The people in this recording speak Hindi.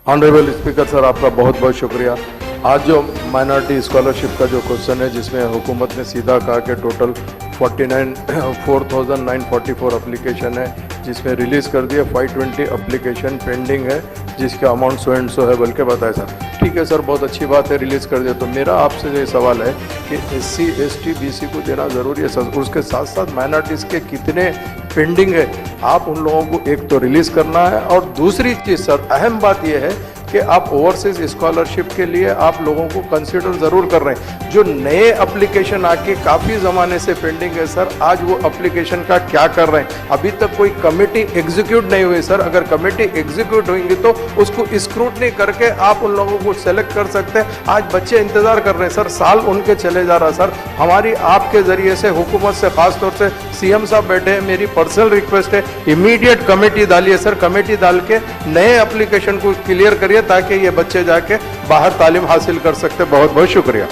ऑनरेबल स्पीकर सर, आपका बहुत बहुत शुक्रिया। आज जो माइनॉरिटी स्कॉलरशिप का जो क्वेश्चन है, जिसमें हुकूमत ने सीधा कहा कि टोटल 4,944 एप्लीकेशन है, जिसमें रिलीज़ कर दिया 520 एप्लीकेशन पेंडिंग है, जिसका अमाउंट सो एंड सो है, बल्कि बताया सर। ठीक है सर, बहुत अच्छी बात है, रिलीज़ कर दिया। तो मेरा आपसे ये सवाल है कि SC ST BC को देना ज़रूरी है सर, उसके साथ साथ माइनॉरिटीज़ के कितने पेंडिंग है, आप उन लोगों को एक तो रिलीज़ करना है। और दूसरी चीज़ सर, अहम बात यह है कि आप ओवरसीज़ स्कॉलरशिप के लिए आप लोगों को कंसिडर ज़रूर कर रहे हैं। जो नए एप्लीकेशन आके काफ़ी ज़माने से पेंडिंग है सर, आज वो एप्लीकेशन का क्या कर रहे हैं? अभी तक कोई कमेटी एग्जीक्यूट नहीं हुई सर। अगर कमेटी एग्जीक्यूट होंगी तो उसको स्क्रूटनी करके आप उन लोगों को सेलेक्ट कर सकते हैं। आज बच्चे इंतज़ार कर रहे हैं सर, साल उनके चले जा रहा सर। हमारी आपके ज़रिए से हुकूमत से, ख़ास तौर से CM साहब बैठे हैं, मेरी पर्सनल रिक्वेस्ट है, इमीडिएट कमेटी डालिए सर। कमेटी डाल के नए एप्लीकेशन को क्लियर करिए ताकि ये बच्चे जाके बाहर तालीम हासिल कर सकते। बहुत बहुत शुक्रिया।